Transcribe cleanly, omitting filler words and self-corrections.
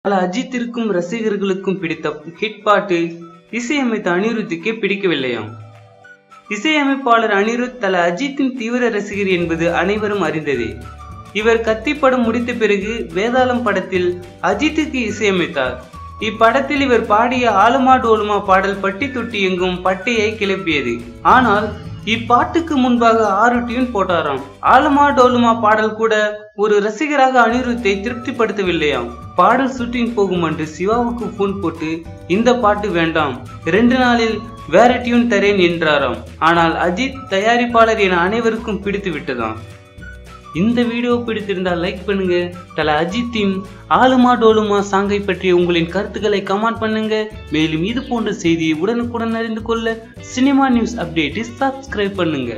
பல அஜித்திற்கும் ரசிகர்களுக்கும் பிடித்த ஹிட் பாட்டு இசையமைத்த அனிருத்துக்கே பிடிக்கவில்லையாம். இசையமைப்பாளர் அனிருத் தல அஜித்தின் தீவிர ரசிகர் என்பது அனைவரும் அறிந்ததே. இவர் கத்தி படம் முடித்த பிறகு வேதாளம் படத்தில் அஜித்துக்கு இசையமைத்தார். இப்படத்தில் இவர் பாடிய ஆலுமா டோலுமா பாடல் பட்டி தொட்டி எங்கும் பட்டையை கிளப்பியது. ஆனால் இப்பாட்டுக்கு முன்பாக 6 டியூன் போட்டாராம். ஆலுமா டோலுமா பாடல் கூட ஒரு ரசிகராக அனிருத்தை திருப்திப்படுத்தவில்லையாம். பாடல் ஷூட்டிங் போகும் என்று சிவாவுக்கு போன் போட்டு இந்த பாட்டு வேண்டாம், 2 நாளில் வேற டியூன் தரேன் என்றாராம். ஆனால் அஜித் தயாரிப்பாளர் என அனைவருக்கும் பிடித்து விட்டதாம். இந்த வீடியோ பிடித்திருந்தால் லைக் பண்ணுங்க. தல அஜித்தின் ஆலுமா டோலுமா சாங்கை பற்றிய உங்களின் கருத்துக்களை கமெண்ட் பண்ணுங்க. மேலும் இது போன்ற செய்தியை உடனுக்குடன் அறிந்து கொள்ள சினிமா நியூஸ் அப்டேட்டை சப்ஸ்கிரைப் பண்ணுங்க.